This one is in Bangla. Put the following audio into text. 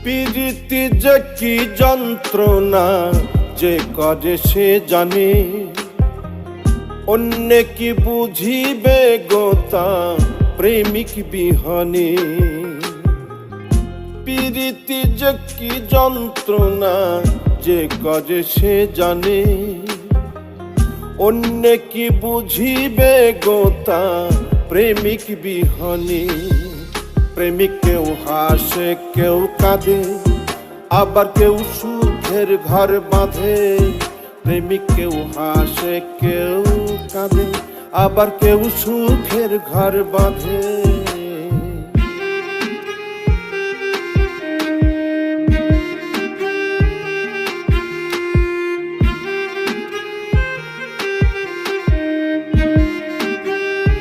প্রীতি যে কি যন্ত্রণা যে করে সে জানে, অন্য কি বুঝিবে গোতা প্রেমিক বিহনে। প্রীতি যে কি যন্ত্রণা যে করে সে জানে, অন্য কি বুঝিবে গোতা প্রেমিক বিহনে। প্রেমিক কেউ হাসে কেউ কাঁদে, আবার কেউ সুখের ঘর বাঁধে। প্রেমিক কেউ হাসে কেউ কাঁদে, আবার কেউ সুখের ঘর বাঁধে।